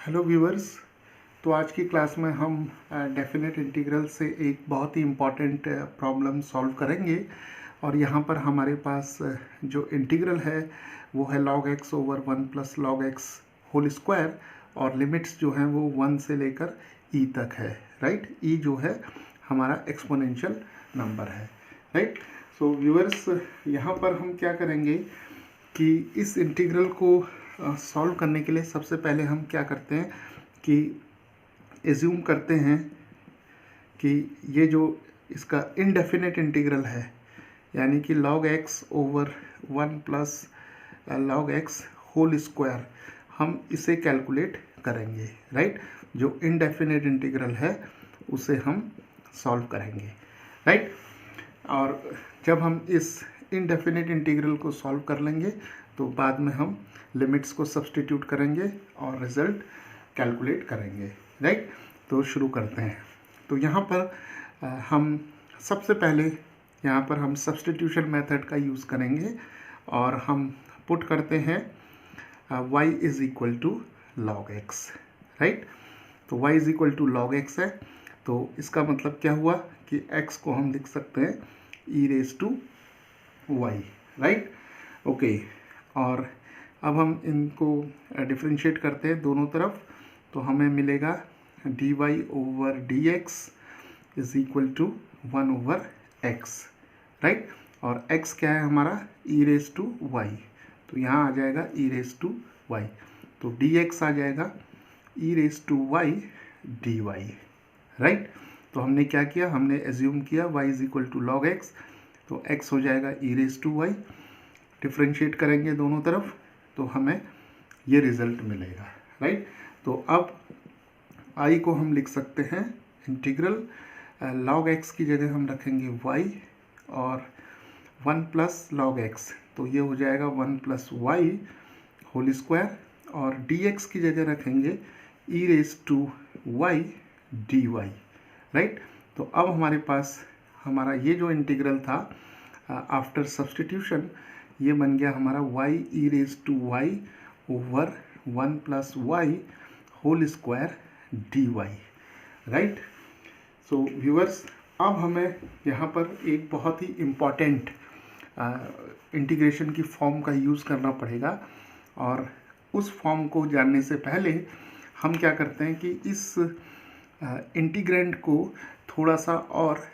Hello viewers. तो आज की क्लास में हम डेफिनेट इंटीग्रल से एक बहुत ही इम्पॉर्टेंट प्रॉब्लम सॉल्व करेंगे। और यहाँ पर हमारे पास जो इंटीग्रल है वो है log x over 1 plus log x whole square, और लिमिट्स जो हैं वो 1 से लेकर e तक है, राइट। e जो है हमारा एक्सपोनेंशियल नंबर है, राइट। सो व्यूअर्स, यहाँ पर हम क्या करेंगे कि इस इंटीग्रल को सॉल्व करने के लिए सबसे पहले हम क्या करते हैं कि एज्यूम करते हैं कि ये जो इसका इनडेफिनेट इंटीग्रल है, यानी कि log x over 1 plus log x whole square, हम इसे कैलकुलेट करेंगे, राइट। जो इनडेफिनेट इंटीग्रल है उसे हम सॉल्व करेंगे, राइट। और जब हम इस इनडेफिनेट इंटीग्रल को सॉल्व कर लेंगे तो बाद में हम लिमिट्स को सब्स्टिट्यूट करेंगे और रिजल्ट कैलकुलेट करेंगे, राइट। तो शुरू करते हैं। तो यहाँ पर हम सबसे पहले यहाँ पर हम सब्स्टिट्यूशन मेथड का यूज़ करेंगे और हम पुट करते हैं y is equal to log x, right. तो y is equal to log x है, तो इसका मतलब क्या हुआ कि x को हम लिख सकते हैं e raise to y, right, okay. और अब हम इनको डिफरेंशिएट करते हैं दोनों तरफ, तो हमें मिलेगा dy over dx is equal to 1 over x, right. और x क्या है हमारा e रेज टू y, तो यहाँ आ जाएगा e रेज टू y, तो dx आ जाएगा e raise to y dy, right. तो हमने क्या किया, हमने एज्यूम किया y is equal to log x, तो x हो जाएगा e raise to y। Differentiate करेंगे दोनों तरफ तो हमें ये रिज़ल्ट मिलेगा, राइट। तो अब i को हम लिख सकते हैं इंटीग्रल log x की जगह हम रखेंगे y और 1 प्लस log x, तो ये हो जाएगा 1 प्लस y होल स्क्वायर, और dx की जगह रखेंगे e raise to y dy, right. तो अब हमारे पास हमारा ये जो इंटीग्रल था आफ्टर सब्स्टिट्यूशन, ये बन गया हमारा y e raise to y over 1 plus y whole square dy, right. So viewers, अब हमें यहाँ पर एक बहुत ही इम्पॉर्टेंट इंटीग्रेशन की फॉर्म का यूज़ करना पड़ेगा, और उस फॉर्म को जानने से पहले हम क्या करते हैं कि इस इंटीग्रेंड को थोड़ा सा और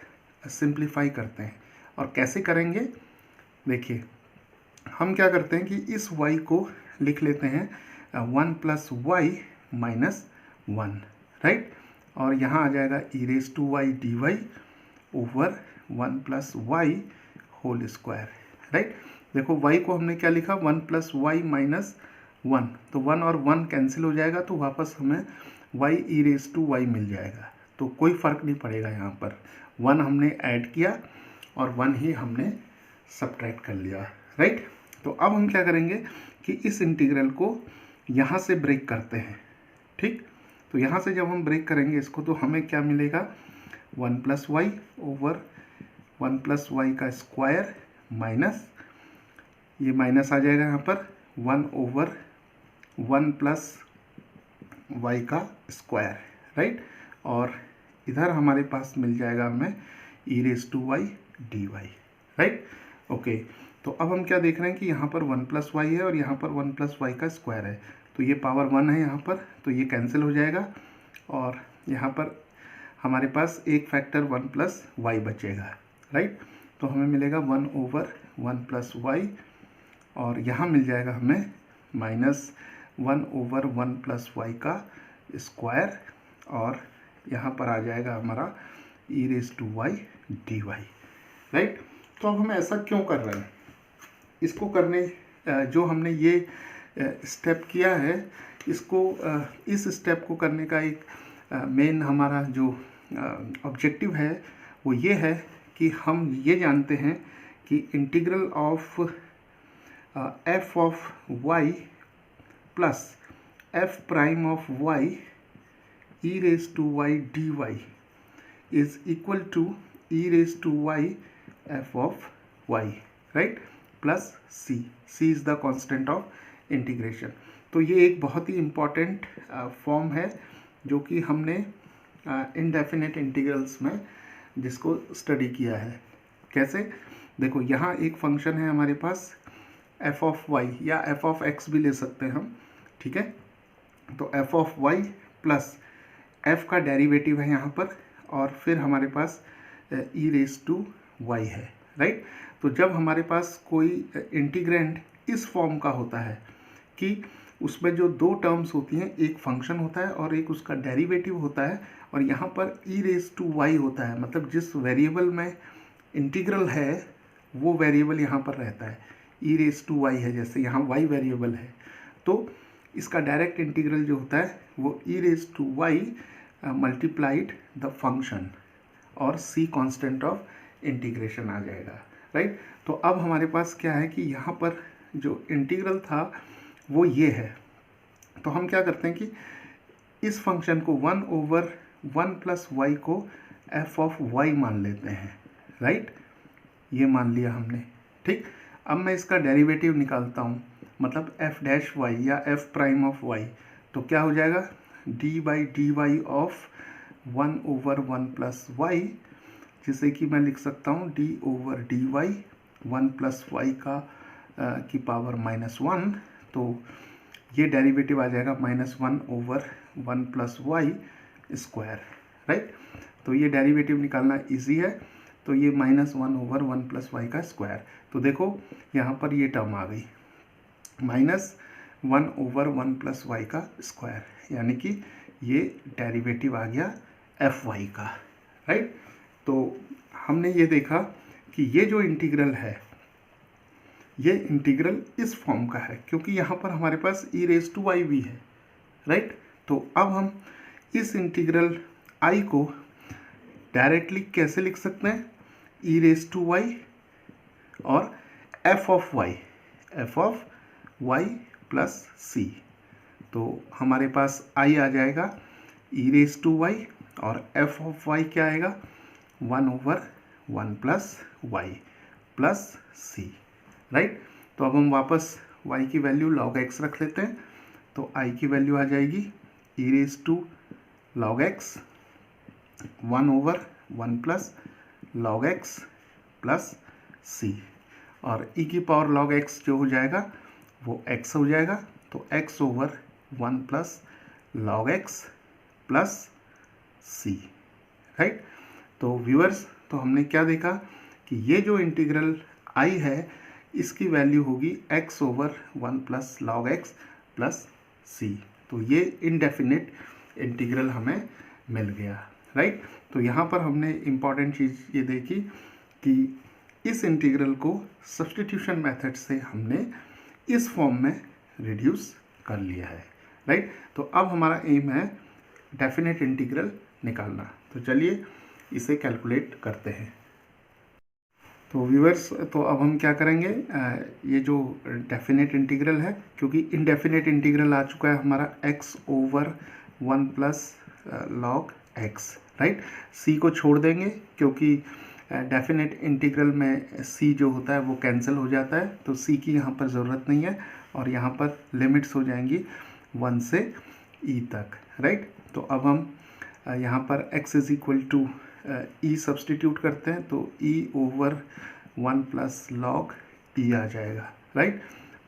सिंप्लीफाई करते हैं। और कैसे करेंगे, देखिए, हम क्या करते हैं कि इस y को लिख लेते हैं 1 प्लस वाई माइनस 1, राइट। और यहाँ आ जाएगा e raise to y dy over 1 plus y whole square, right. देखो y को हमने क्या लिखा, 1 प्लस वाई माइनस 1, तो 1 और 1 कैंसिल हो जाएगा, तो वापस हमें y e raise to y मिल जाएगा। तो कोई फ़र्क नहीं पड़ेगा, यहाँ पर 1 हमने ऐड किया और 1 ही हमने सब्ट्रैक्ट कर लिया, राइट। तो अब हम क्या करेंगे कि इस इंटीग्रल को यहाँ से ब्रेक करते हैं, ठीक। तो यहाँ से जब हम ब्रेक करेंगे इसको, तो हमें क्या मिलेगा, 1 plus y over 1 plus y का स्क्वायर माइनस, ये माइनस आ जाएगा यहाँ पर 1 ओवर 1 प्लस वाई का स्क्वायर, राइट। और इधर हमारे पास मिल जाएगा हमें e raise to y d y, right, okay. तो अब हम क्या देख रहे हैं कि यहाँ पर 1 प्लस वाई है और यहाँ पर 1 प्लस वाई का स्क्वायर है, तो ये पावर 1 है यहाँ पर, तो ये कैंसिल हो जाएगा, और यहाँ पर हमारे पास एक फैक्टर 1 प्लस वाई बचेगा, राइट। तो हमें मिलेगा 1 ओवर 1 प्लस वाई, और यहाँ मिल जाएगा हमें माइनस 1 ओवर 1 प्लस वाई का स्क्वायर, और यहाँ पर आ जाएगा हमारा e raise to y d y, right. तो अब हम ऐसा क्यों कर रहे हैं, इसको करने जो हमने ये स्टेप किया है, इसको इस स्टेप को करने का एक मेन हमारा जो ऑब्जेक्टिव है वो ये है कि हम ये जानते हैं कि integral of f of y plus f prime of y e raise to y dy is equal to e raise to y f of y, right, plus c is the constant of integration। तो ये एक बहुत ही important form है जो कि हमने indefinite integrals में जिसको स्टडी किया है। कैसे? देखो, यहाँ एक फंक्शन है हमारे पास एफ ऑफ वाई या एफ ऑफ एक्स भी ले सकते हैं हम, ठीक है। तो f of y plus f का डेरिवेटिव है यहाँ पर, और फिर हमारे पास ई रेज टू वाई है, राइट। तो जब हमारे पास कोई इंटीग्रेंड इस फॉर्म का होता है कि उसमें जो दो टर्म्स होती हैं, एक फंक्शन होता है और एक उसका डेरिवेटिव होता है, और यहाँ पर ई रेज टू वाई होता है, मतलब जिस वेरिएबल में इंटीग्रल है वो वेरिएबल यहाँ पर रहता है, ई रेज टू वाई है, जैसे यहाँ वाई वेरिएबल है, तो इसका डायरेक्ट इंटीग्रल जो होता है वो e raise to y multiplied the function और सी कांस्टेंट ऑफ इंटीग्रेशन आ जाएगा, राइट। तो अब हमारे पास क्या है कि यहाँ पर जो इंटीग्रल था वो ये है। तो हम क्या करते हैं कि इस फंक्शन को 1/1 प्लस वाई को एफ ऑफ वाई मान लेते हैं, राइट। ये मान लिया हमने, ठीक। अब मैं इसका डेरिवेटिव निकालता हूँ, मतलब एफ डैश वाई या एफ प्राइम ऑफ वाई, तो क्या हो जाएगा d by d y of 1/1 plus y, जिसे कि मैं लिख सकता हूँ d over d y 1 plus y की पावर -1। तो ये डेरिवेटिव आ जाएगा -1/1 प्लस वाई स्क्वायर, राइट। तो ये डेरिवेटिव निकालना इजी है, तो ये -1/1 प्लस वाई का स्क्वायर। तो देखो यहाँ पर ये टर्म आ गई -1/1 प्लस वाई का स्क्वायर, यानी कि ये डेरिवेटिव आ गया एफ वाई का, राइट। तो हमने ये देखा कि ये जो इंटीग्रल है ये इंटीग्रल इस फॉर्म का है, क्योंकि यहाँ पर हमारे पास ई रेज टू वाई भी है, राइट। तो अब हम इस इंटीग्रल आई को डायरेक्टली कैसे लिख सकते हैं, ई रेज टू वाई और एफ ऑफ वाई प्लस सी। तो हमारे पास आई आ जाएगा ई रेज टू वाई और एफ ऑफ वाई क्या आएगा 1/1 प्लस वाई प्लस सी, राइट। तो अब हम वापस y की वैल्यू log x रख लेते हैं, तो i की वैल्यू आ जाएगी e raise to log x 1/1 plus log x plus c, और e की पावर log x जो हो जाएगा वो x हो जाएगा, तो x/1 plus log x plus c, right. तो व्यूअर्स, तो हमने क्या देखा कि ये जो इंटीग्रल i है इसकी वैल्यू होगी x/1 plus log x plus c। तो ये इनडेफिनेट इंटीग्रल हमें मिल गया, राइट। तो यहाँ पर हमने इम्पॉर्टेंट चीज़ ये देखी कि इस इंटीग्रल को सब्स्टिट्यूशन मेथड से हमने इस फॉर्म में रिड्यूस कर लिया है, राइट। तो अब हमारा एम है डेफिनेट इंटीग्रल निकालना। तो चलिए इसे कैलकुलेट करते हैं। तो व्यूअर्स, तो अब हम क्या करेंगे, ये जो डेफिनेट इंटीग्रल है, क्योंकि इनडेफिनेट इंटीग्रल आ चुका है हमारा x/1 plus log x, right. c को छोड़ देंगे क्योंकि डेफिनेट इंटीग्रल में c जो होता है वो कैंसिल हो जाता है, तो c की यहाँ पर ज़रूरत नहीं है, और यहाँ पर लिमिट्स हो जाएंगी 1 से e तक, राइट। तो अब हम यहाँ पर x is equal to e substitute करते हैं, तो e/1 प्लस log e आ जाएगा, राइट।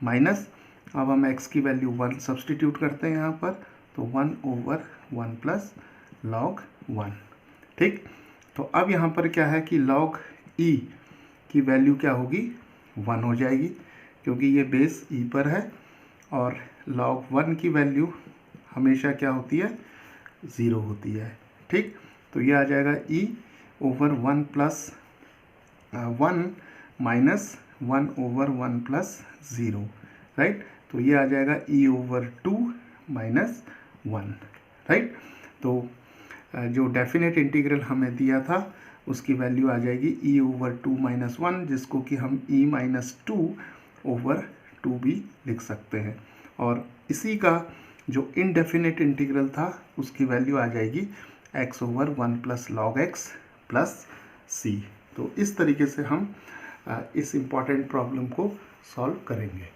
माइनस अब हम x की वैल्यू 1 सब्सटीट्यूट करते हैं यहाँ पर, तो 1/1 प्लस log 1, ठीक। तो अब यहाँ पर क्या है कि log e की वैल्यू क्या होगी 1 हो जाएगी, क्योंकि ये बेस e पर है, और log 1 की वैल्यू हमेशा क्या होती है 0 होती है, ठीक। तो ये आ जाएगा e/1 plus 1 minus 1/1 plus 0, right. तो ये आ जाएगा e/2 माइनस 1, राइट। तो जो डेफिनेट इंटीग्रल हमें दिया था उसकी वैल्यू आ जाएगी e/2 माइनस 1, जिसको कि हम e-2/2 भी लिख सकते हैं, और इसी का जो इनडेफिनेट इंटीग्रल था उसकी वैल्यू आ जाएगी x/1 plus log x plus c। तो इस तरीके से हम इस इम्पॉर्टेंट प्रॉब्लम को सॉल्व करेंगे।